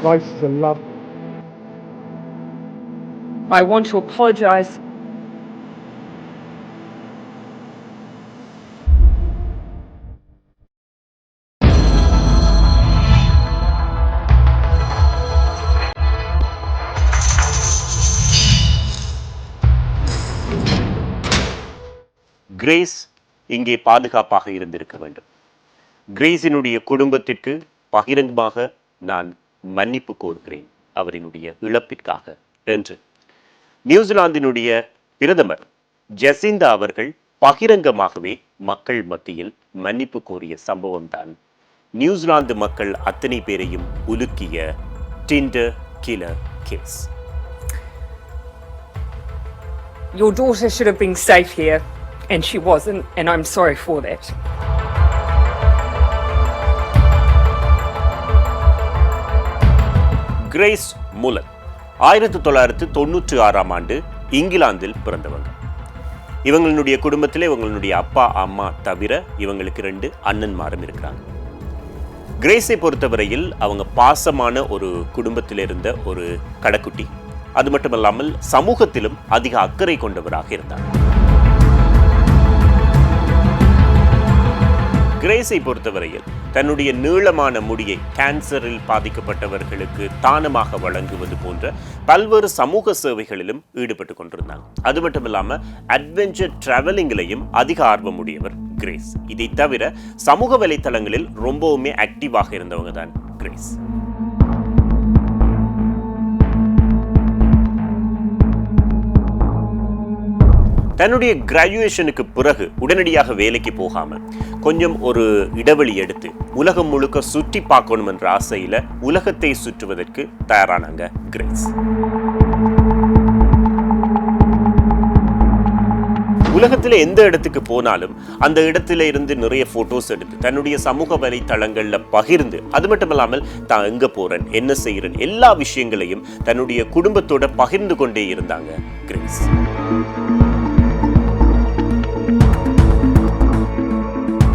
Christ is a love. I want to apologize. Grace இங்கே பாதுகாப்பாக இருந்திருக்க வேண்டும். கிரேஸினுடைய குடும்பத்திற்கு பகிரங்கமாக நான் மன்னிப்பு கோருகிறேன் அவரினுடைய இழப்பிற்காக என்று நியூசிலாந்தினுடைய பிரதமர் ஜெசிந்தா அவர்கள் பகிரங்கமாகவே மக்கள் மத்தியில் மன்னிப்பு கோரிய சம்பவம் தான் நியூசிலாந்து மக்கள் அத்தனை பேரையும் உலுக்கிய Tinder killer case. Your daughter should have been safe here, and she wasn't, and I'm sorry for that. Grace Millane 1996ஆம் ஆண்டு இங்கிலாந்தில் பிறந்தவங்க. இவங்களுடைய குடும்பத்தில் இவங்களுடைய அப்பா அம்மா தவிர இவங்களுக்கு 2 அண்ணன்மாரும் இருக்கிறாங்க. கிரேஸை பொறுத்தவரையில் அவங்க பாசமான ஒரு குடும்பத்தில் இருந்த ஒரு கடைக்குட்டி. அது மட்டுமல்லாமல் சமூகத்திலும் அதிக அக்கறை கொண்டவராக இருந்தார். கிரேஸை பொறுத்தவரையில் தன்னுடைய நீளமான முடியை கேன்சரில் பாதிக்கப்பட்டவர்களுக்கு தானமாக வழங்குவது போன்ற பல்வேறு சமூக சேவைகளிலும் ஈடுபட்டு கொண்டிருந்தாங்க. அது மட்டும் இல்லாமல் அட்வென்ச்சர் டிராவலிங்கிலையும் அதிக ஆர்வம் உடையவர் கிரேஸ். இதை தவிர சமூக வலைத்தளங்களில் ரொம்பவுமே ஆக்டிவாக இருந்தவங்க தான் கிரேஸ். தன்னுடைய கிராஜுவேஷனுக்கு பிறகு உடனடியாக வேலைக்கு போகாம கொஞ்சம் ஒரு இடைவெளி எடுத்து உலகம் முழுக்க சுற்றி பார்க்கணும் என்ற ஆசையில உலகத்தை சுற்றுவதற்கு தயாரானாங்க கிரேஸ். உலகத்துல எந்த இடத்துக்கு போனாலும் அந்த இடத்துல இருந்து நிறைய போட்டோஸ் எடுத்து தன்னுடைய சமூக வலைத்தளங்கள்ல பகிர்ந்து, அது மட்டும் இல்லாமல் தான் எங்க போறேன் என்ன செய்யறேன் எல்லா விஷயங்களையும் தன்னுடைய குடும்பத்தோட பகிர்ந்து கொண்டே இருந்தாங்க கிரேஸ்.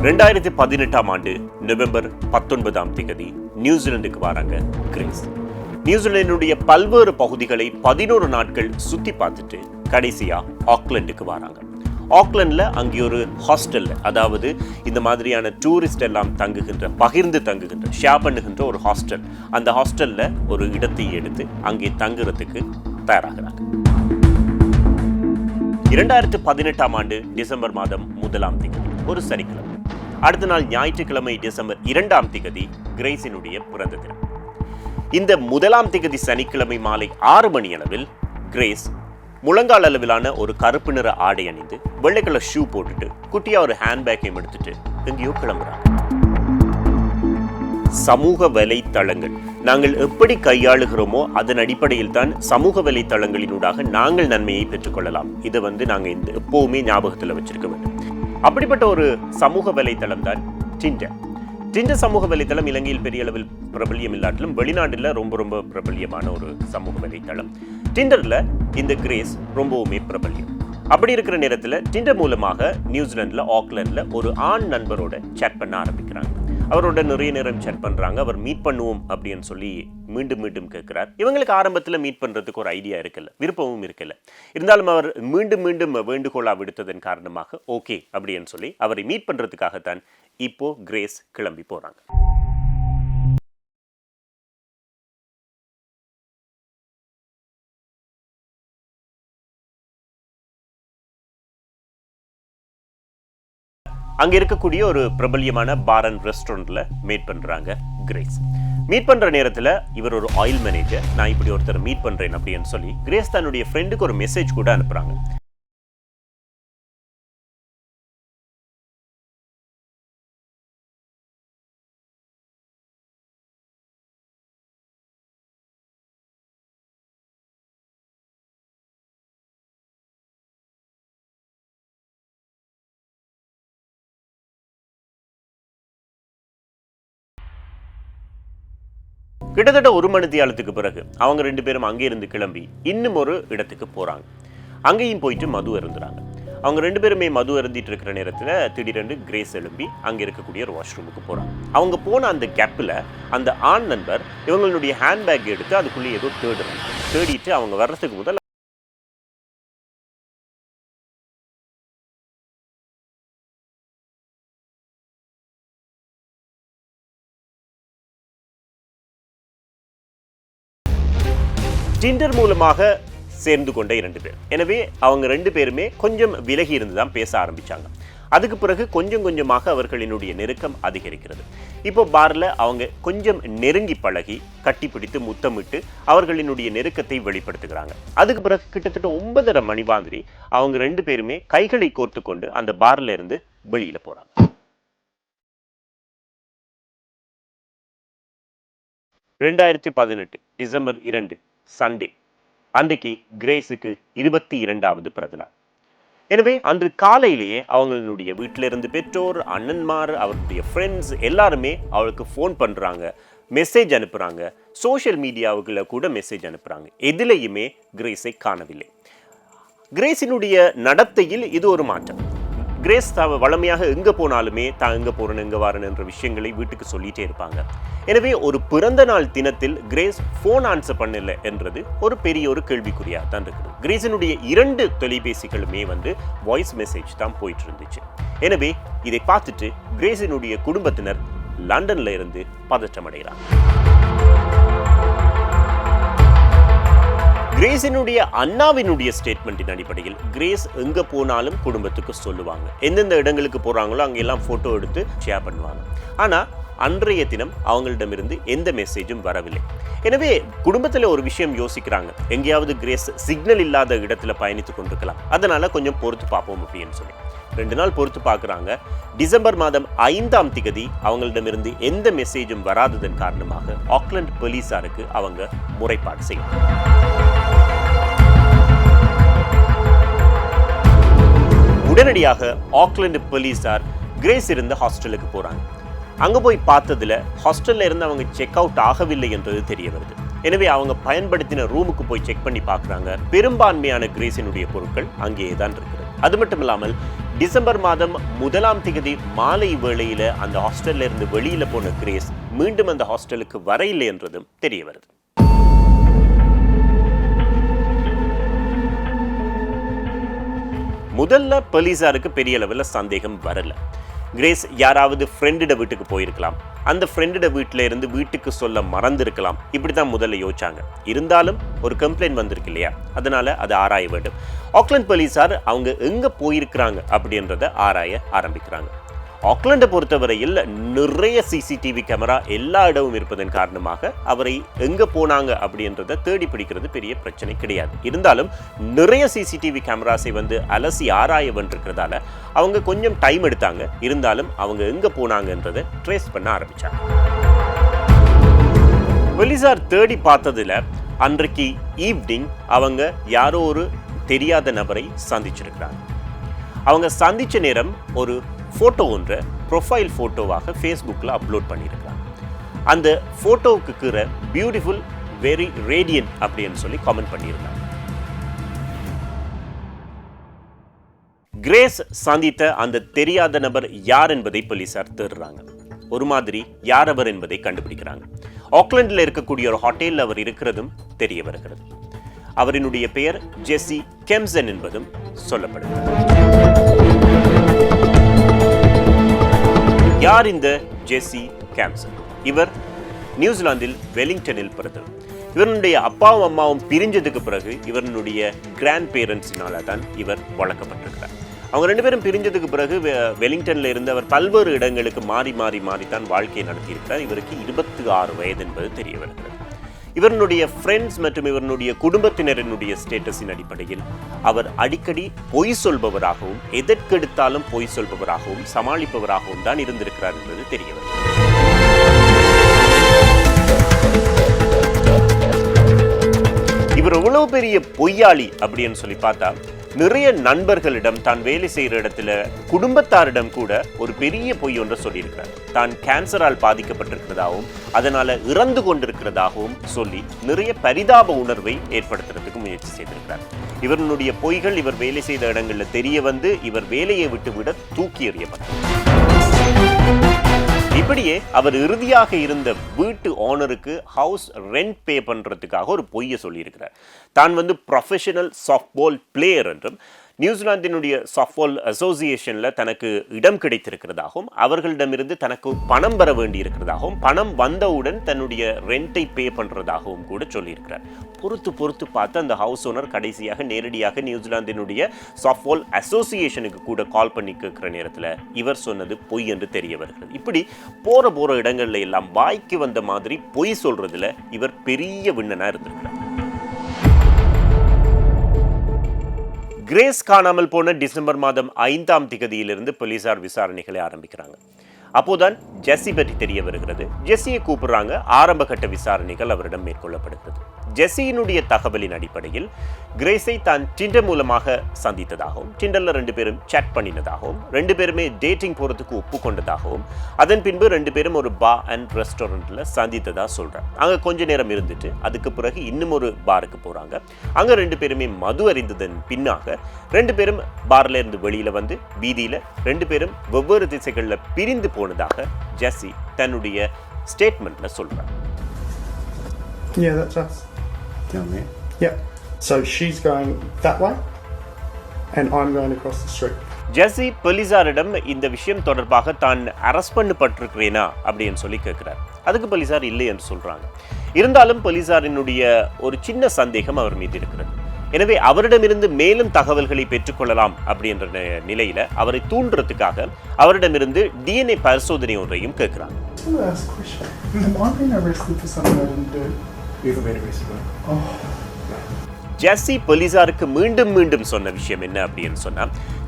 2018ஆம் ஆண்டு நவம்பர் 19ஆம் தேதி நியூசிலாந்துக்கு வராங்க கிரேஸ். நியூசிலாந்துடைய பல்வேறு பகுதிகளை 11 நாட்கள் சுத்தி பார்த்துட்டு கடைசியா ஆக்லாந்துக்கு வராங்க. ஆக்லாந்துல அங்கே ஒரு ஹாஸ்டல்ல, அதாவது இந்த மாதிரியான டூரிஸ்ட் எல்லாம் தங்குகின்ற, பகிர்ந்து தங்குகின்ற, ஷேர் பண்ணுகின்ற ஒரு ஹாஸ்டல், அந்த ஹாஸ்டல்ல ஒரு இடத்தை எடுத்து அங்கே தங்குறதுக்கு தயாராகிறாங்க. 2018ஆம் ஆண்டு டிசம்பர் மாதம் 1ஆம் தேதி ஒரு சனிக்கிழமை. அடுத்த நாள் ஞாயிற்றுக்கிழமை டிசம்பர் 2ஆம் தேதி கிரேஸினுடைய பிறந்த தினம். இந்த 1ஆம் தேதி சனிக்கிழமை மாலை 6 மணி அளவில் கிரேஸ் முழங்கால் அளவிலான ஒரு கருப்பு நிற ஆடை அணிந்து வெள்ளை கலர் ஷூ போட்டுட்டு குட்டியா ஒரு ஹேண்ட்பேக்கையும் எடுத்துட்டு எங்கேயோ கிளம்புறாங்க. சமூக வலைத்தளங்கள் நாங்கள் எப்படி கையாளுகிறோமோ அதன் அடிப்படையில் தான் சமூக வலைத்தளங்களினூடாக நாங்கள் நன்மையை பெற்றுக்கொள்ளலாம். இதை நாங்கள் எப்பவுமே ஞாபகத்தில் வச்சிருக்க வேண்டும். அப்படிப்பட்ட ஒரு சமூக வலைத்தளம் தான் டிண்டர். டிண்டர் சமூக வலைத்தளம் இலங்கையில் பெரிய அளவில் பிரபல்யம் இல்லாட்டிலும் வெளிநாட்டில் ரொம்ப பிரபல்யமான ஒரு சமூக வலைத்தளம். டிண்டர்ல இந்த கிரேஸ் ரொம்பவுமே பிரபல்யம். அப்படி இருக்கிற நேரத்தில் டிண்டர் மூலமாக நியூசிலாந்துல ஆக்லாந்துல ஒரு ஆண் நண்பரோட சேட் பண்ண ஆரம்பிக்கிறாங்க. அவரோட நிறைய நேரம் சேட் பண்றாங்க. அவர் மீட் பண்ணுவோம் அப்படின்னு சொல்லி மீண்டும் கேட்கிறார். இவங்களுக்கு ஆரம்பத்தில் மீட் பண்றதுக்கு ஒரு ஐடியா இருக்குல்ல, விருப்பமும் இருக்குல்ல. இருந்தாலும் அவர் மீண்டும் வேண்டுகோளா விடுத்ததன் காரணமாக ஓகே அப்படின்னு சொல்லி அவரை மீட் பண்றதுக்காகத்தான் இப்போ கிரேஸ் கிளம்பி போறாங்க. அங்க இருக்கக்கூடிய ஒரு பிரபல்யமான பார் அண்ட் ரெஸ்டாரண்ட்ல மீட் பண்றாங்க கிரேஸ். மீட் பண்ற நேரத்துல இவர் ஒரு ஆயில் மேனேஜர், நான் இப்படி ஒருத்தர் மீட் பண்றேன் அப்படின்னு சொல்லி கிரேஸ் தன்னுடைய ஃப்ரெண்டுக்கு ஒரு மெசேஜ் கூட அனுப்புறாங்க. கிட்டத்தட்ட 1 மணி நேரத்துக்கு பிறகு அவங்க 2 பேரும் அங்கே இருந்து கிளம்பி இன்னும் ஒரு இடத்துக்கு போறாங்க. அங்கேயும் போயிட்டு மது இருந்துறாங்க. அவங்க 2 பேருமே மது அருந்திட்டு இருக்கிற நேரத்தில் திடீரென்று கிரேஸ் எழும்பி அங்கே இருக்கக்கூடிய ஒரு வாஷ்ரூமுக்கு போகிறாங்க. அவங்க போன அந்த கேப்பில் அந்த ஆண் நண்பர் இவங்களுடைய ஹேண்ட்பேக் எடுத்து அதுக்குள்ளே ஏதோ தேடிட்டு அவங்க வர்றதுக்கு முதல் டிண்டர் மூலமாக சேர்ந்து கொண்ட 2 பேர். எனவே அவங்க 2 பேருமே கொஞ்சம் விலகி இருந்து தான் பேச ஆரம்பிச்சாங்க. அதுக்கு பிறகு கொஞ்சம் கொஞ்சமாக அவர்களினுடைய நெருக்கம் அதிகரிக்கிறது. இப்போ பார்ல அவங்க கொஞ்சம் நெருங்கி பழகி கட்டிப்பிடித்து முத்தமிட்டு அவர்களினுடைய நெருக்கத்தை வெளிப்படுத்துகிறாங்க. அதுக்கு பிறகு கிட்டத்தட்ட 9:30 மணி மாதிரி அவங்க 2 பேருமே கைகளை கோர்த்து கொண்டு அந்த பார்ல இருந்து வெளியில போறாங்க. டிசம்பர் 2 சண்டே அன்றைக்கு கிரேஸுக்கு 22வது பிறந்தநாள். எனவே அன்று காலையிலேயே அவங்களுடைய வீட்டிலிருந்து பெற்றோர், அண்ணன்மார், அவருடைய ஃப்ரெண்ட்ஸ் எல்லாருமே அவளுக்கு ஃபோன் பண்றாங்க, மெசேஜ் அனுப்புறாங்க, சோஷியல் மீடியாவுக்குள்ள கூட மெசேஜ் அனுப்புறாங்க. எதிலையுமே கிரேஸை காணவில்லை. கிரேஸினுடைய நடத்தையில் இது ஒரு மாற்றம். கிரேஸ் வளமையாக எங்கே போனாலுமே தான் எங்கே போகிறேன்னு எங்கே வரேன்னு என்ற விஷயங்களை வீட்டுக்கு சொல்லிகிட்டே இருப்பாங்க. எனவே ஒரு பிறந்த நாள் தினத்தில் கிரேஸ் ஃபோன் ஆன்சர் பண்ணல என்றது ஒரு பெரிய ஒரு கேள்விக்குறியாக தான் இருக்குது. கிரேஸினுடைய 2 தொலைபேசிகளுமே வாய்ஸ் மெசேஜ் தான் போயிட்டு இருந்துச்சு. எனவே இதை பார்த்துட்டு கிரேஸினுடைய குடும்பத்தினர் லண்டன்ல இருந்து பதற்றம் அடைகிறாங்க. கிரேஸினுடைய அண்ணாவினுடைய ஸ்டேட்மெண்ட்டின் அடிப்படையில் கிரேஸ் எங்க போனாலும் குடும்பத்துக்கு சொல்லுவாங்க. எந்தெந்த இடங்களுக்கு போறாங்களோ அங்கெல்லாம் போட்டோ எடுத்து ஷேர் பண்ணுவாங்க. ஆனா அன்றைய தினம் அவங்களிடமிருந்து எந்த மெசேஜும் வரவில்லை. எனவே குடும்பத்தில் ஒரு விஷயம் யோசிக்கிறாங்க, எங்கேயாவது கிரேஸ் சிக்னல் இல்லாத இடத்துல பயணித்துக் கொண்டிருக்கலாம், அதனால கொஞ்சம் பொறுத்து பார்ப்போம் அப்படின்னு சொல்லி 2 நாள் பொறுத்து பார்க்குறாங்க. டிசம்பர் மாதம் 5ஆம் தேதி அவங்களிடமிருந்து எந்த மெசேஜும் வராததன் காரணமாக ஆக்லண்ட் போலீசாருக்கு அவங்க முறைப்பாடு செய்யணும். உடனடியாக ஆக்லண்ட் போலீசார் கிரேஸ் இருந்த ஹாஸ்டலுக்கு போறாங்க. அங்க போய் பார்த்ததுல ஹாஸ்டல்ல இருந்து அவங்க செக் அவுட் ஆகவில்லை என்றது தெரிய வருது. எனவே அவங்க பயன்படுத்தின ரூமுக்கு போய் செக் பண்ணி பார்க்குறாங்க. பெரும்பான்மையான கிரேஸினுடைய பொருட்கள் அங்கேயே தான் இருக்கிறது. அது மட்டும் இல்லாமல் டிசம்பர் மாதம் 1ஆம் தேதி மாலை வேளையில அந்த ஹாஸ்டல்ல இருந்து வெளியில போன கிரேஸ் மீண்டும் அந்த ஹாஸ்டலுக்கு வரையில்லை என்றதும் தெரிய வருது. முதல்ல போலீசாருக்கு பெரிய லெவலில் சந்தேகம் வரல. கிரேஸ் யாராவது ஃப்ரெண்டிட வீட்டுக்கு போயிருக்கலாம், அந்த ஃப்ரெண்டிட வீட்டில் இருந்து வீட்டுக்கு சொல்ல மறந்திருக்கலாம், இப்படி தான் முதல்ல யோசிச்சாங்க. இருந்தாலும் ஒரு கம்ப்ளைண்ட் வந்திருக்கு இல்லையா, அதனால அதை ஆராய வேண்டும். ஆக்லண்ட் போலீசார் அவங்க எங்க போயிருக்கிறாங்க அப்படின்றத ஆராய ஆரம்பிக்கிறாங்க. ஆக்லண்டை பொறுத்தவரையில் நிறைய சிசிடிவி கேமரா எல்லா இடமும் இருப்பதன் காரணமாக அவரை எங்க போனாங்க அப்படின்றத தேடி பிடிக்கிறது பெரிய பிரச்சனை கிடையாது. இருந்தாலும் நிறைய சிசிடிவி கேமராஸை அலசி ஆராய வேண்டியிருக்கிறதால அவங்க கொஞ்சம் டைம் எடுத்தாங்க. இருந்தாலும் அவங்க எங்க போனாங்கன்றதை ட்ரேஸ் பண்ண ஆரம்பிச்சாங்க. போலீசார் தேடி பார்த்ததுல அன்றைக்கு ஈவினிங் அவங்க யாரோ ஒரு தெரியாத நபரை சந்திச்சிருக்கிறாங்க. அவங்க சந்திச்ச நேரம் ஒரு ஃபோட்டோ ஒன்றை ப்ரொஃபைல் ஃபோட்டோவாக ஃபேஸ்புக்கில் அப்லோட் பண்ணியிருக்காங்க. அந்த ஃபோட்டோவுக்கு கீழே பியூட்டிஃபுல் வெரி ரேடியன்ட் அப்படின்னு சொல்லி காமெண்ட் பண்ணியிருந்தாங்க. கிரேஸ் சந்தித்த அந்த தெரியாத நபர் யார் என்பதை போலீசார் தேடுறாங்க. ஒரு மாதிரி யார் அவர் என்பதை கண்டுபிடிக்கிறாங்க. ஆக்லண்டில் இருக்கக்கூடிய ஒரு ஹோட்டலில் அவர் இருக்கிறதும் தெரிய வருகிறது. அவரினுடைய பெயர் ஜெஸ்ஸி கெம்சன் என்பதும் சொல்லப்படுகிறது. யார் இந்த ஜெஸ்ஸி கேம்சன்? இவர் நியூசிலாந்தில் வெலிங்டனில் பிறந்தவர். இவருடைய அப்பாவும் அம்மாவும் பிரிஞ்சதுக்கு பிறகு இவருடைய கிராண்ட் பேரண்ட்ஸினால தான் இவர் வளர்க்கப்பட்டிருக்கிறார். அவங்க 2 பேரும் பிரிஞ்சதுக்கு பிறகு வெலிங்டன்ல இருந்து அவர் பல்வேறு இடங்களுக்கு மாறி மாறி மாறித்தான் வாழ்க்கையை நடத்தியிருக்கிறார். இவருக்கு 26 வயது என்பது தெரிய வருகிறது. இவருடைய ஃப்ரெண்ட்ஸ் மற்றும் இவருடைய குடும்பத்தினரினுடைய ஸ்டேட்டஸின் அடிப்படையில் அவர் அடிக்கடி பொய் சொல்பவராகவும் எதற்கெடுத்தாலும் பொய் சொல்பவராகவும் சமாளிப்பவராகவும் தான் இருந்திருக்கிறார் என்பது தெரிய வருகிறது. இவர் எவ்வளவு பெரிய பொய்யாளி அப்படின்னு சொல்லி பார்த்தா, நிறைய நண்பர்களிடம் தான் வேலை செய்கிற இடத்துல குடும்பத்தாரிடம் கூட ஒரு பெரிய பொய் ஒன்றை சொல்லியிருக்கிறார். தான் கேன்சரால் பாதிக்கப்பட்டிருக்கிறதாகவும் அதனால இறந்து கொண்டிருக்கிறதாகவும் சொல்லி நிறைய பரிதாப உணர்வை ஏற்படுத்துறதுக்கு முயற்சி முயற்சி செய்திருக்கிறார். இவருடைய பொய்கள் இவர் வேலை செய்த இடங்களில் தெரிய வந்து இவர் வேலையை விட்டுவிட தூக்கி எறியப்பட்டார். இப்படியே அவர் இறுதியாக இருந்த வீட்டு ஓனருக்கு ஹவுஸ் ரெண்ட் பே பண்றதுக்காக ஒரு பொய்யை சொல்லியிருக்கிறார். தான் வந்து ப்ரொஃபஷனல் சாஃப்ட்பால் பிளேயர் என்றும் நியூசிலாந்தினுடைய சாஃப்ட்பால் அசோசியேஷனில் தனக்கு இடம் கிடைத்திருக்கிறதாகவும் அவர்களிடமிருந்து தனக்கு பணம் வர வேண்டி இருக்கிறதாகவும் பணம் வந்தவுடன் தன்னுடைய ரெண்டை பே பண்ணுறதாகவும் கூட சொல்லியிருக்கிறார். பொறுத்து பார்த்து அந்த ஹவுஸ் ஓனர் கடைசியாக நேரடியாக நியூசிலாந்தினுடைய சாஃப்ட்பால் அசோசியேஷனுக்கு கூட கால் பண்ணி கேட்குற நேரத்தில் இவர் சொன்னது பொய் என்று தெரிய வருகிறது. இப்படி போகிற இடங்கள்ல எல்லாம் வாய்க்கு வந்த மாதிரி பொய் சொல்றதுல இவர் பெரிய விண்ணனா இருந்திருக்கிறார். கிரேஸ் காணாமல் போன டிசம்பர் மாதம் 5ஆம் திகதியிலிருந்து போலீசார் விசாரணைகளை ஆரம்பிக்கிறாங்க. அப்போதான் ஜெஸ்ஸி பற்றி தெரிய வருகிறது. ஜெஸ்ஸியை கூப்பிடுறாங்க. ஆரம்ப கட்ட விசாரணைகள் அவரிடம் மேற்கொள்ளப்படுகிறது. ஜெஸ்ஸியினுடைய தகவலின் அடிப்படையில் கிரேஸை தான் டிண்டர் மூலமாக சந்தித்ததாகவும் டிண்டர்ல 2 பேரும் சாட் பண்ணினதாகவும் 2 பேருமே டேட்டிங் போறதுக்கு ஒப்புக்கொண்டதாகவும் அதன் பின்பு 2 பேரும் ஒரு பார் அண்ட் ரெஸ்டாரண்ட்ல சந்தித்ததா சொல்றாங்க. அங்க கொஞ்ச நேரம் இருந்துட்டு அதுக்கு பிறகு இன்னும் ஒரு பாருக்கு போறாங்க. அங்க 2 பேருமே மது அறிந்ததன் பின்னாக 2 பேரும் பார்ல இருந்து வெளியில வந்து வீதியில 2 பேரும் வெவ்வேறு திசைகள்ல பிரிந்து போனதாக ஜெஸ்ஸி தன்னுடைய ஸ்டேட்மெண்ட்ல சொல்றாங்க. Yeah, that's us. Tell me. Yeah. So she's going that way and I'm going across the street. ஜெஸ்ஸி போலீசாரிடம் இந்த விஷயம் தொடர்பாக தான் அரெஸ்ட் பண்ணப்பட்டிருக்கிறேனா அப்படின்னு சொல்லி கேட்கிறார். அதுக்கு போலீசார் இல்லை என்று சொல்றாங்க. இருந்தாலும் போலீசாரினுடைய ஒரு சின்ன சந்தேகம் அவர் மீது இருக்கிறது. எனவே அவரிடமிருந்து மேலும் தகவல்களை பெற்றுக்கொள்ளலாம் அப்படின்ற நிலையில அவரை தூண்டுறதுக்காக அவரிடமிருந்து டிஎன்ஏ பரிசோதனை ஒன்றையும் கேட்கிறாங்க. ஜெஸ்ஸி போலீசாருக்கு மீண்டும் சொன்ன விஷயம் என்ன அப்படின்னு சொன்னா,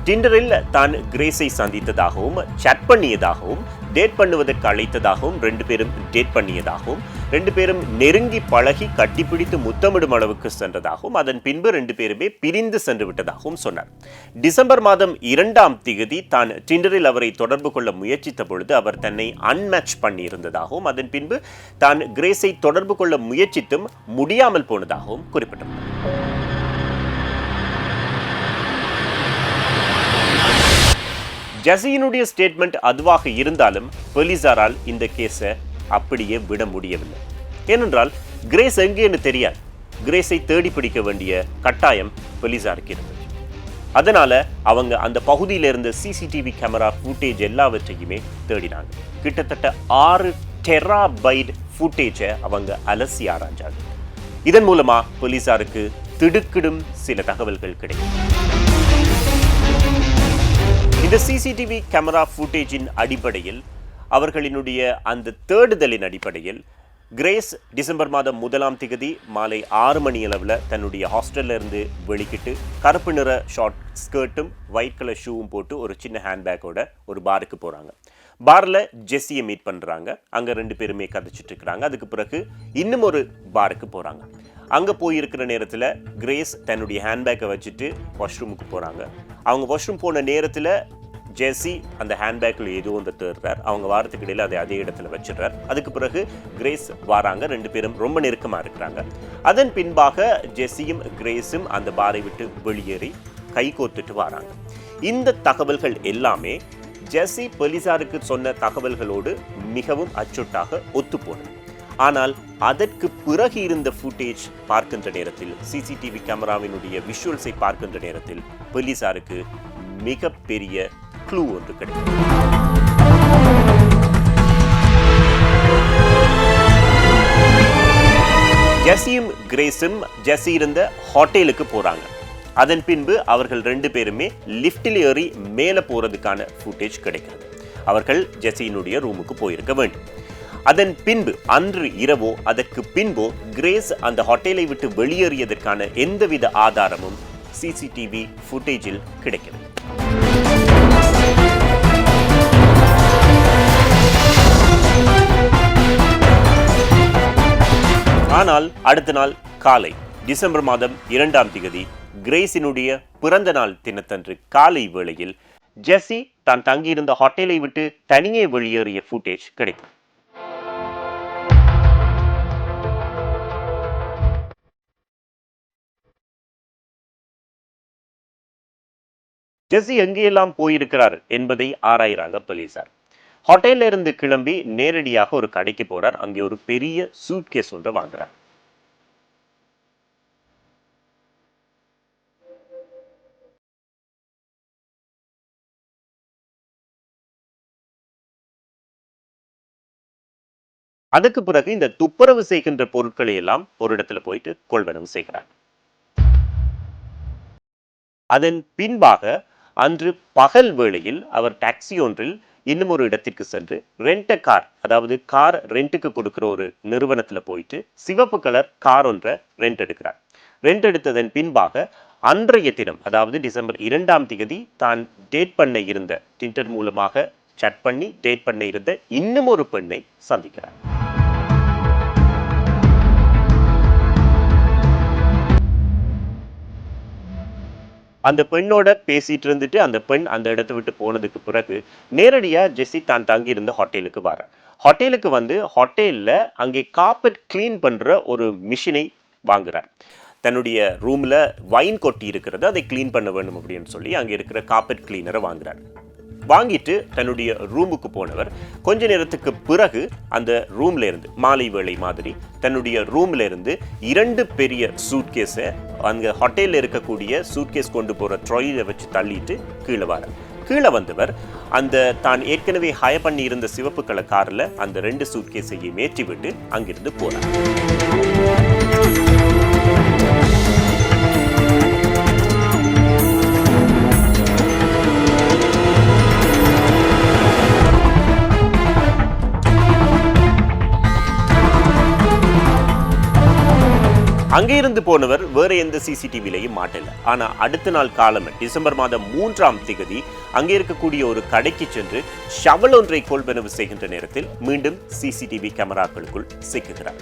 டிண்டரில் தான் கிரேஸை சந்தித்ததாகவும் சாட் பண்ணியதாகவும் டேட் பண்ணுவதற்கு அழைத்ததாகவும் 2 பேரும் டேட் பண்ணியதாகவும் 2 பேரும் நெருங்கி பழகி கட்டிப்பிடித்து முத்தமிடும் அளவுக்கு சென்றதாகவும் அதன் பின்பு 2 பேருமே பிரிந்து சென்று விட்டதாகவும் சொன்னார். டிசம்பர் மாதம் 2ஆம் திகதி தான் டிண்டரில் அவரை தொடர்பு கொள்ள முயற்சித்த பொழுது அவர் தன்னை அன்மேட்ச் பண்ணி இருந்ததாகவும் அதன் பின்பு தான் கிரேஸை தொடர்பு கொள்ள முயற்சித்தும் முடியாமல் போனதாகவும் குறிப்பிட்டார். ஜெஸ்ஸியினுடைய ஸ்டேட்மெண்ட் அதுவாக இருந்தாலும் போலீசாரால் இந்த கேஸை அப்படியே விட முடியவில்லை. ஏனென்றால் கிரேஸ் எங்கேன்னு தெரியாது. கிரேஸை தேடி பிடிக்க வேண்டிய கட்டாயம் போலீசாருக்கு இருந்தது. அதனால அவங்க அந்த பகுதியில் இருந்த சிசிடிவி கேமரா ஃபுட்டேஜ் எல்லாவற்றையுமே தேடினாங்க. கிட்டத்தட்ட 6 டெராபைட் ஃபுட்டேஜை அவங்க அலசி ஆராய்ஞ்சாங்க. இதன் மூலமா போலீசாருக்கு திடுக்கிடும் சில தகவல்கள் கிடைக்கும். இந்த சிசிடிவி கேமரா ஃபுட்டேஜின் அடிப்படையில் அவர்களினுடைய அந்த தேடுதலின் அடிப்படையில் கிரேஸ் டிசம்பர் மாதம் 1ஆம் திகதி மாலை 6 மணி அளவில் தன்னுடைய ஹாஸ்டல்ல இருந்து வெளிக்கிட்டு கருப்பு நிற ஷார்ட் ஸ்கர்ட்டும் ஒயிட் கலர் ஷூவும் போட்டு ஒரு சின்ன ஹேண்ட்பேக்கோட ஒரு பாருக்கு போகிறாங்க. பாரில் ஜெஸ்ஸியை மீட் பண்ணுறாங்க. அங்கே 2 பேருமே கதைச்சிட்டு இருக்கிறாங்க. அதுக்கு பிறகு இன்னும் ஒரு பாருக்கு போகிறாங்க. அங்கே போயிருக்கிற நேரத்தில் கிரேஸ் தன்னுடைய ஹேண்ட்பேக்கை வச்சுட்டு வாஷ்ரூமுக்கு போகிறாங்க. அவங்க வாஷ்ரூம் போன நேரத்தில் ஜெஸ்ஸி அந்த ஹேண்ட்பேக்கில் ஏதோ ஒன்று தேடுறார். அவங்க வாரத்துக்கு இடையில் அதை அதே இடத்துல வச்சிடுறார். அதுக்கு பிறகு கிரேஸ் வராங்க. 2 பேரும் ரொம்ப நெருக்கமாக இருக்கிறாங்க. அதன் பின்பாக ஜெஸ்ஸியும் கிரேஸும் அந்த பாரை விட்டு வெளியேறி கை கோர்த்துட்டு வராங்க. இந்த தகவல்கள் எல்லாமே ஜெஸ்ஸி போலீசாருக்கு சொன்ன தகவல்களோடு மிகவும் அச்சுட்டாக ஒத்துப்போனது. ஆனால் அதற்கு பிறகு இருந்த ஃபுட்டேஜ் பார்க்கின்ற நேரத்தில் சிசிடிவி கேமராவினுடைய விஷுவல்ஸை பார்க்கின்ற நேரத்தில் போலீசாருக்கு மிகப்பெரிய க்ளூ ஒன்று கிடைக்கும். ஜெஸ்ஸியும் கிரேஸும் ஜெஸ்ஸி இருந்த ஹோட்டலுக்கு போறாங்க. அதன் பின்பு அவர்கள் 2 பேருமே லிஃப்டில் ஏறி மேலே போறதுக்கான ஃபுட்டேஜ் கிடைக்கிறது. அவர்கள் ஜெஸ்ஸியினுடைய ரூமுக்கு போயிருக்க வேண்டும். அதன் பின்பு அன்று இரவோ அதற்கு பின்போ கிரேஸ் அந்த ஹோட்டலை விட்டு வெளியேறியதற்கான எந்தவித ஆதாரமும் சிசிடிவி ஃபுட்டேஜில் கிடைக்கிறது. ஆனால் அடுத்த நாள் காலை டிசம்பர் மாதம் 2ஆம் திகதி கிரேஸினுடைய பிறந்த நாள் தினத்தன்று காலை வேளையில் ஜெஸ்ஸி தான் தங்கியிருந்த ஹோட்டலை விட்டு தனியே வெளியேறிய ஃபுட்டேஜ் கிடைக்கும். ஜெஸ்ஸி எங்கெல்லாம் போயிருக்கிறார் என்பதை ஆராயிறாங்க போலீசார். ஹோட்டல்ல இருந்து கிளம்பி நேரடியாக ஒரு கடைக்கு போறார். அங்கே ஒரு பெரிய சூட்கேஸ் ஒன்றை வாங்குறார். அதுக்கு பிறகு இந்த துப்புரவு செய்கின்ற பொருட்களை எல்லாம் ஒரு இடத்துல போயிட்டு கொள்வனவு செய்கிறார். அதன் பின்பாக அன்று பகல் வேளையில் அவர் டாக்ஸி ஒன்றில் இன்னும் ஒரு இடத்திற்கு சென்று ரெண்ட் கார், அதாவது கார் ரெண்ட்டுக்கு கொடுக்கிற ஒரு நிறுவனத்தில் போயிட்டு சிவப்பு கலர் கார் ஒன்றை ரெண்ட் எடுக்கிறார். ரெண்ட் எடுத்ததன் பின்பாக அன்றைய தினம், அதாவது டிசம்பர் 2ஆம் தேதி தான் டேட் பண்ண இருந்த டிண்டர் மூலமாக சாட் பண்ணி டேட் பண்ண இருந்த இன்னும் ஒரு பெண்ணை சந்திக்கிறார். அந்த பெண்ணோட பேசிட்டு இருந்துட்டு அந்த பெண் அந்த இடத்தை விட்டு போனதுக்கு பிறகு நேரடியா ஜெஸ்ஸி தான் தங்கி இருந்த ஹோட்டலுக்கு வர. ஹோட்டலுக்கு வந்து ஹோட்டல்ல அங்கே கார்பெட் கிளீன் பண்ற ஒரு மிஷினை வாங்குறார். தன்னுடைய ரூம்ல வைன் கொட்டி இருக்கிறது, அதை கிளீன் பண்ண வேண்டும் அப்படின்னு சொல்லி அங்கே இருக்கிற கார்பெட் கிளீனரை வாங்குறார். வாங்கிட்டு தன்னுடைய ரூமுக்கு போனவர் கொஞ்ச நேரத்துக்கு பிறகு அந்த ரூம்ல இருந்து, மாலை வேளை மாதிரி, தன்னுடைய ரூம்ல இருந்து 2 பெரிய சூட்கேஸை அங்கே ஹோட்டலில் இருக்கக்கூடிய சூட்கேஸ் கொண்டு போகிற ட்ராலியை வச்சு தள்ளிட்டு கீழே வர. கீழே வந்தவர் அந்த தான் ஏற்கனவே ஹயர் பண்ணி இருந்த சிவப்பு கலர் காரில் அந்த 2 சூட்கேஸையும் ஏற்றி விட்டு அங்கிருந்து போறார். அங்கே இருந்து போனவர் வேற எந்த சிசிடிவிலையும் மாட்டல. ஆனா அடுத்த நாள் காலம் டிசம்பர் மாதம் 3ஆம் தேதி அங்கே இருக்கக்கூடிய ஒரு கடைக்கு சென்று ஷவல் ஒன்றை கொள்வனவு செய்கின்ற நேரத்தில் மீண்டும் சிசிடிவி கேமராக்களுக்குள் சிக்குகிறார்.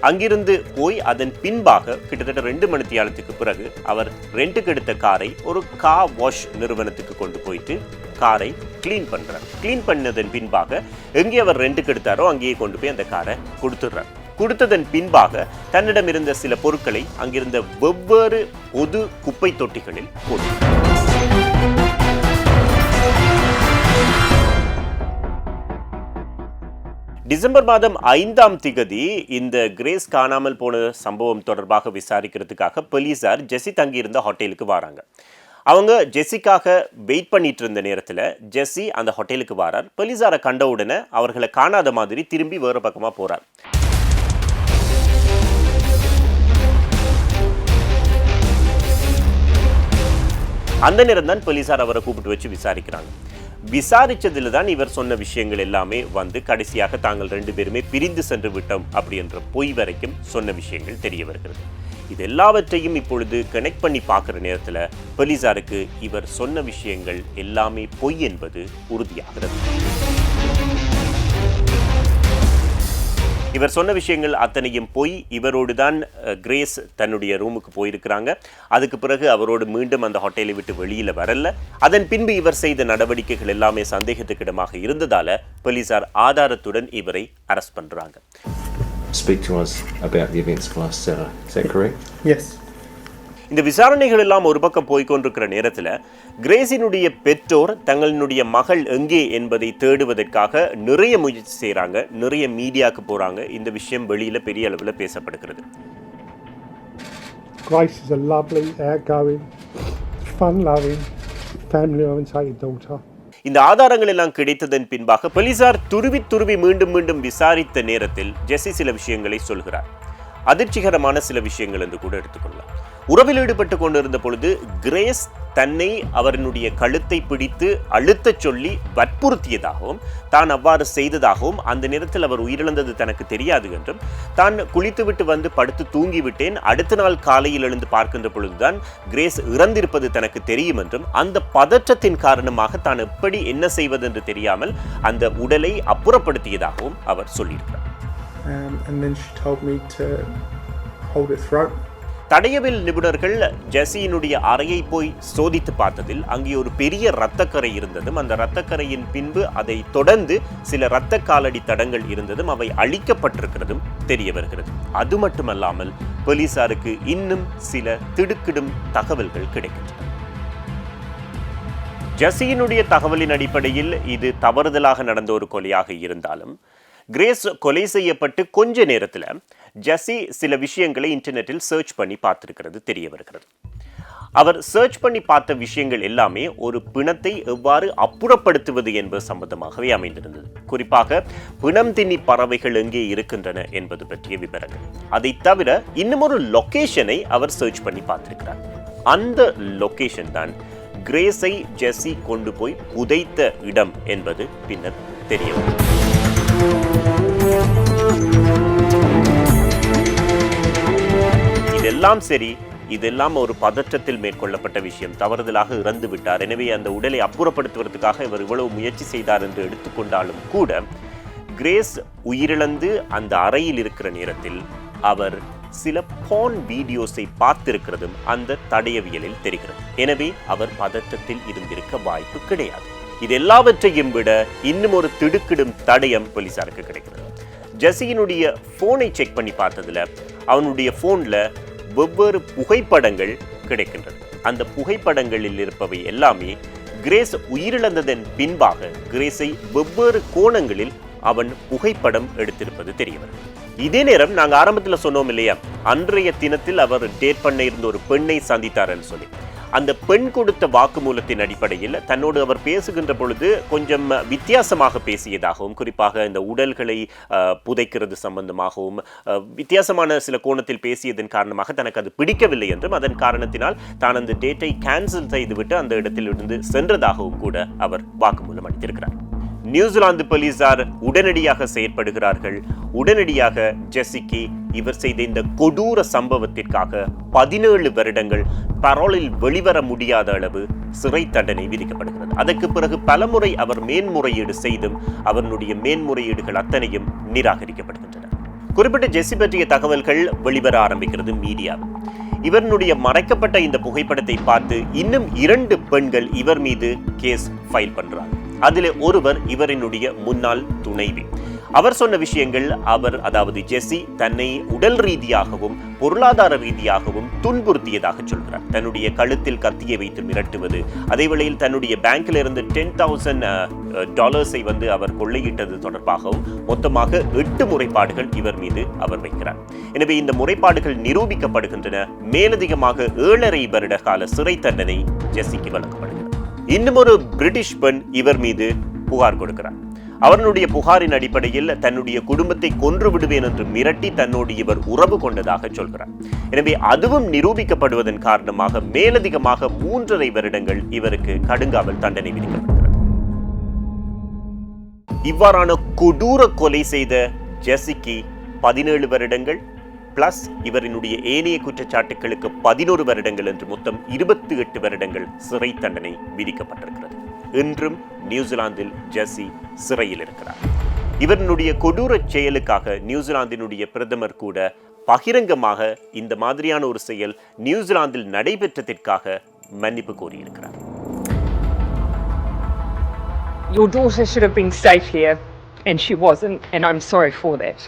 அங்கிருந்து போய் அதன் பின்பாக கிட்டத்தட்ட 2 மணி நேரத்துக்கு பிறகு அவர் ரெண்ட்டுக்கு எடுத்த காரை ஒரு கார் வாஷ் நிறுவனத்துக்கு கொண்டு போயிட்டு காரை கிளீன் பண்றார். கிளீன் பண்ணதன் பின்பாக எங்கே அவர் ரெண்ட்டுக்கு எடுத்தாரோ அங்கேயே கொண்டு போய் அந்த காரை கொடுத்துடுறார். கொடுத்ததன் பின்பாக தன்னிடம் இருந்த சில பொருட்களை அங்கிருந்த வெவ்வேறு பொது குப்பை தொட்டிகளில் போட்டார். டிசம்பர் மாதம் 5ஆம் தேதி இந்த கிரேஸ் காணாமல் போன சம்பவம் தொடர்பாக விசாரிக்கிறதுக்காக போலீசார் ஜெஸ்ஸி தங்கியிருந்த ஹோட்டலுக்கு வராங்க. அவங்க ஜெஸ்ஸிக்காக வெயிட் பண்ணிட்டு இருந்த நேரத்தில் ஜெஸ்ஸி அந்த ஹோட்டலுக்கு வரார். போலீசாரை கண்ட உடனே அவர்களை காணாத மாதிரி திரும்பி வேறு பக்கமாக போறார். அந்த நேரம் தான் போலீசார் அவரை கூப்பிட்டு வச்சு விசாரிக்கிறாங்க. விசாரிச்சதுல தான் இவர் சொன்ன விஷயங்கள் எல்லாமே வந்து கடைசியாக தாங்கள் 2 பேருமே பிரிந்து சென்று விட்டோம் அப்படின்ற பொய் வரைக்கும் சொன்ன விஷயங்கள் தெரிய வருகிறது. இது எல்லாவற்றையும் இப்பொழுது கனெக்ட் பண்ணி பார்க்குற நேரத்தில் போலீசாருக்கு இவர் சொன்ன விஷயங்கள் எல்லாமே பொய் என்பது உறுதியாகிறது. இவர் சொன்ன விஷயங்கள் அத்தனையும் பொய். இவரோடு தான் கிரேஸ் தன்னுடைய ரூமுக்கு போயிருக்கிறாங்க. அதுக்கு பிறகு அவரோடு மீண்டும் அந்த ஹோட்டலை விட்டு வெளியில் வரல. அதன் பின்பு இவர் செய்த நடவடிக்கைகள் எல்லாமே சந்தேகத்துக்கிடமாக இருந்ததால போலீசார் ஆதாரத்துடன் இவரை அரெஸ்ட் பண்றாங்க. Speak to us about the events last Saturday. Is that correct? Yes. இந்த விசாரணைகள் எல்லாம் ஒரு பக்கம் போய்கொண்டிருக்கிற நேரத்தில் கிரேஸினுடைய பெற்றோர் தங்களுடைய மகள் எங்கே என்பதை தேடுவதற்காக நிறைய முயற்சி செய்கிறாங்க, நிறைய மீடியாவுக்கு போகிறாங்க. இந்த விஷயம் வெளியில் பெரிய அளவில் பேசப்படுகிறது. Grace is a lovely, outgoing, fun-loving, family-oriented daughter. இந்த ஆதாரங்கள் எல்லாம் கிடைத்ததன் பின்பாக போலீசார் துருவி மீண்டும் விசாரித்த நேரத்தில் ஜெஸ்ஸி சில விஷயங்களை சொல்கிறார். அதிர்ச்சிகரமான சில விஷயங்கள் என்று கூட எடுத்துக்கொள்ளலாம். உறவில் ஈடுபட்டு கொண்டிருந்த பொழுது கிரேஸ் தன்னை அவருடைய கழுத்தை பிடித்து அழுத்தச் சொல்லி வற்புறுத்தியதாகவும் தான் அவ்வாறு செய்ததாகவும், அந்த நேரத்தில் அவர் உயிரிழந்தது தனக்கு தெரியாது என்றும், தான் குளித்துவிட்டு வந்து படுத்து தூங்கிவிட்டேன், அடுத்த நாள் காலையில் எழுந்து பார்க்கின்ற பொழுதுதான் கிரேஸ் இறந்திருப்பது தனக்கு தெரியும் என்றும், அந்த பதற்றத்தின் காரணமாக தான் எப்படி என்ன செய்வதென்று தெரியாமல் அந்த உடலை அப்புறப்படுத்தியதாகவும் அவர் சொல்லியிருக்கிறார். And then she told me to hold her throat. தடயவியல் நிபுணர்கள் ஜெஸ்ஸியினுடைய அறையை போய் சோதித்து பார்த்ததில் அங்கே ஒரு பெரிய இரத்தக்கரை இருந்ததும், அந்த இரத்தக்கரையின் பின்பு அதை தொடர்ந்து சில இரத்த காலடி தடங்கள் இருந்ததும் அவை அழிக்கப்பட்டிருக்கிறதும் தெரிய வருகிறது. அது மட்டுமல்லாமல் போலீசாருக்கு இன்னும் சில திடுக்கிடும் தகவல்கள் கிடைக்கின்றன. ஜெஸ்ஸியினுடைய தகவலின் அடிப்படையில் இது தவறுதலாக நடந்த ஒரு கொலையாக இருந்தாலும் கிரேஸ் கொலை செய்யப்பட்டு கொஞ்ச நேரத்தில் ஜெஸ்ஸி சில விஷயங்களை இன்டர்நெட்டில் சர்ச் பண்ணி பார்த்திருக்கிறது தெரிய வருகிறது. அவர் சர்ச் பண்ணி பார்த்த விஷயங்கள் எல்லாமே ஒரு பிணத்தை எவ்வாறு அப்புறப்படுத்துவது என்பது சம்பந்தமாகவே அமைந்திருந்தது. குறிப்பாக பிணம் தின்னி பறவைகள் எங்கே இருக்கின்றன என்பது பற்றிய விவரங்கள். அதை தவிர இன்னும் ஒரு லொகேஷனை அவர் சர்ச் பண்ணி பார்த்திருக்கிறார். அந்த லொகேஷன் தான் கிரேஸை ஜெஸ்ஸி கொண்டு போய் புதைத்த இடம் என்பது பின்னர் தெரிய வந்தது. இதெல்லாம் சரி, இதெல்லாம் ஒரு பதற்றத்தில் மேற்கொள்ளப்பட்ட விஷயம். தவறுதலாக இறந்து விட்டார், எனவே அந்த உடலை அப்புறப்படுத்துவதற்காக இவர் இவ்வளவு முயற்சி செய்தார் என்று எடுத்துக்கொண்டாலும் கூட கிரேஸ் உயிரிழந்து அந்த அறையில் இருக்கிற நேரத்தில் அவர் சில பான் வீடியோஸை பார்த்திருக்கிறதும் அந்த தடயவியலில் தெரிகிறது. எனவே அவர் பதற்றத்தில் இருந்திருக்க வாய்ப்பு கிடையாது. இது எல்லாவற்றையும் விட இன்னும் ஒரு திடுக்கிடும் தடயம் போலீசாருக்கு கிடைக்கிறது. ஜெஸ்ஸியினுடைய போனை செக் பண்ணி பார்த்ததுல அவனுடைய போன்ல வெவ்வேறு புகைப்படங்கள் கிடைக்கின்றன. அந்த புகைப்படங்களில் இருப்பவை எல்லாமே கிரேஸ் உயிரிழந்ததன் பின்பாக கிரேஸை வெவ்வேறு கோணங்களில் அவன் புகைப்படம் எடுத்திருப்பது தெரியவரும். இதே நேரம் நாங்க ஆரம்பத்தில் சொன்னோம் இல்லையா, அன்றைய தினத்தில் அவர் டேட் பண்ண இருந்த ஒரு பெண்ணை சந்தித்தார்ன்னு சொல்லி, அந்த பெண் கொடுத்த வாக்குமூலத்தின் அடிப்படையில் தன்னோடு அவர் பேசுகின்ற பொழுது கொஞ்சம் வித்தியாசமாக பேசியதாகவும், குறிப்பாக இந்த உடல்களை புதைக்கிறது சம்பந்தமாகவும் வித்தியாசமான சில கோணத்தில் பேசியதன் காரணமாக தனக்கு அது பிடிக்கவில்லை என்றும் அதன் காரணத்தினால் தான் அந்த டேட்டை கேன்சல் செய்துவிட்டு அந்த இடத்திலிருந்து சென்றதாகவும் கூட அவர் வாக்குமூலம் அளித்திருக்கிறார். நியூசிலாந்து போலீசார் உடனடியாக செயற்படுகிறார்கள். உடனடியாக ஜெஸ்ஸிக்கு இவர் செய்த இந்த கொடூர சம்பவத்திற்காக 17 வருடங்கள் பரோலில் வெளிவர முடியாத அளவு சிறை தண்டனை விதிக்கப்படுகிறது. அதற்கு பிறகு பலமுறை அவர் மேன்முறையீடு செய்தும் அவருடைய மேன்முறையீடுகள் அத்தனையும் நிராகரிக்கப்படுகின்றன. குறிப்பிட்ட ஜெஸ்ஸி பற்றிய தகவல்கள் வெளிவர ஆரம்பிக்கிறது மீடியாவில். இவருடைய மறைக்கப்பட்ட இந்த புகைப்படத்தை பார்த்து இன்னும் 2 பெண்கள் இவர் மீது கேஸ் ஃபைல் பண்றாங்க. அதில் ஒருவர் இவரினுடைய முன்னாள் துணைவி. அவர் சொன்ன விஷயங்கள், அதாவது ஜெஸ்ஸி தன்னை உடல் ரீதியாகவும் பொருளாதார ரீதியாகவும் துன்புறுத்தியதாக சொல்கிறார். தன்னுடைய கழுத்தில் கத்தியை வைத்து மிரட்டுவது, அதே வேளையில் தன்னுடைய பேங்க்ல இருந்து $10,000 வந்து அவர் கொள்ளையிட்டது தொடர்பாகவும் மொத்தமாக 8 முறைப்பாடுகள் இவர் மீது அவர் வைக்கிறார். எனவே இந்த முறைப்பாடுகள் நிரூபிக்கப்படுகின்றன. மேலதிகமாக 7.5 வருட கால சிறை தண்டனை ஜெஸ்ஸிக்கு வழங்கப்படுகிறது. இன்னும் ஒரு பிரிட்டிஷ் பெண் இவர் மீது புகார் கொடுக்கிறார். அவருடைய புகாரின் அடிப்படையில் தன்னுடைய குடும்பத்தை கொன்று விடுவேன் என்று மிரட்டி தன்னோடு இவர் உறவு கொண்டதாக சொல்கிறார். எனவே அதுவும் நிரூபிக்கப்படுவதன் காரணமாக மேலதிகமாக 3.5 வருடங்கள் இவருக்கு கடுங்காவல் தண்டனை விதிக்கப்படுகிறது. இவ்வாறான கொடூர கொலை செய்த ஜெஸ்ஸிக்கு 17 வருடங்கள் பிளஸ் இவரினுடைய ஏனைய குற்றச்சாட்டுகளுக்கு 11 வருடங்கள் என்று மொத்தம் 28 வருடங்கள் சிறை தண்டனை விதிக்கப்பட்டிருக்கிறது. இன்றும் நியூசிலாந்தில் ஜெஸ்ஸி சிறையில் இருக்கிறார். இவருடைய கொடூர செயலுக்காக நியூசிலாந்தினுடைய பிரதமர் கூட பகிரங்கமாக இந்த மாதிரியான ஒரு செயல் நியூசிலாந்தில் நடைபெற்றதற்காக மன்னிப்பு கோரியிருக்கிறார். Your daughter should have been safe here and she wasn't, and I'm sorry for that.